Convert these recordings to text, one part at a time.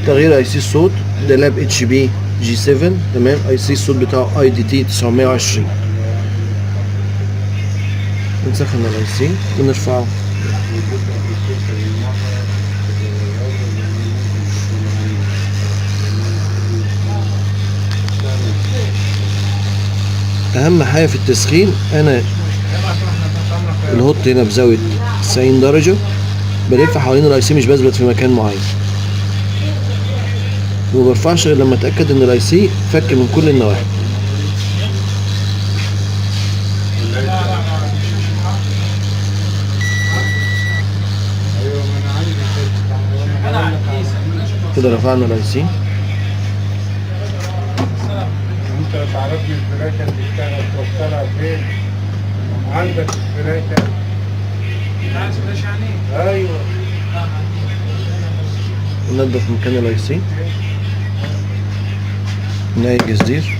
تغيير اي سي الصوت ده لاب اتش بي جي 7. تمام. اي سي الصوت بتاعه اي دي تي 920. نسخن الاي سي ونرفعه. اهم حاجه في التسخين انا الهوت هنا بزاويه 90 درجه، بلف حوالين الاي سي مش بثبت في مكان معين، ومبرفعش غير لما اتاكد ان الاي سي فك من كل النواحي. كده رفعنا الاي سي. انت تعرفني الفلاشه بتشتغل توصلها فين؟ عندك الفلاشه؟ عايز فلاشه يعني؟ ايوه. ننضف مكان الاي سي، نلاقي الجزدير.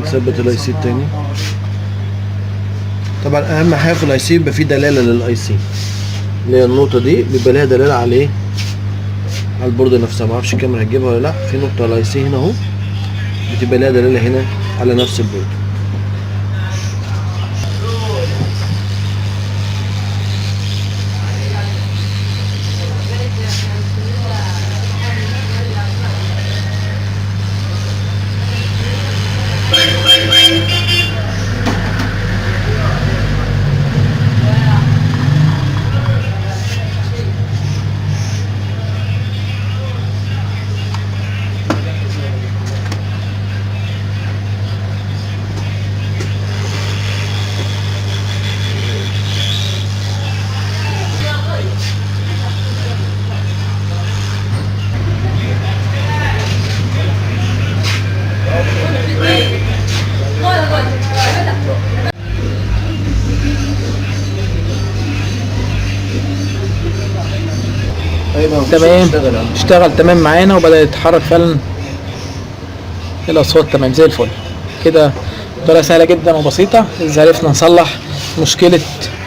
نثبت الاي سي التاني. طبعا اهم حاجه في الاي سي يبقى فيه دلاله للاي سي، اللي هي النقطه دي بيبقى ليها دلاله على على البورده نفسها. معرفش الكاميرا هتجيبها ولا لا. في نقطه على الاي سي هنا اهو بتبقى ليها دلاله هنا على نفس البورده. تمام، اشتغل تمام معانا وبدأ يتحرك فعلا الاصوات تمام زي الفل كده. طريقة سهلة جدا وبسيطة. إذا عرفنا نصلح مشكلة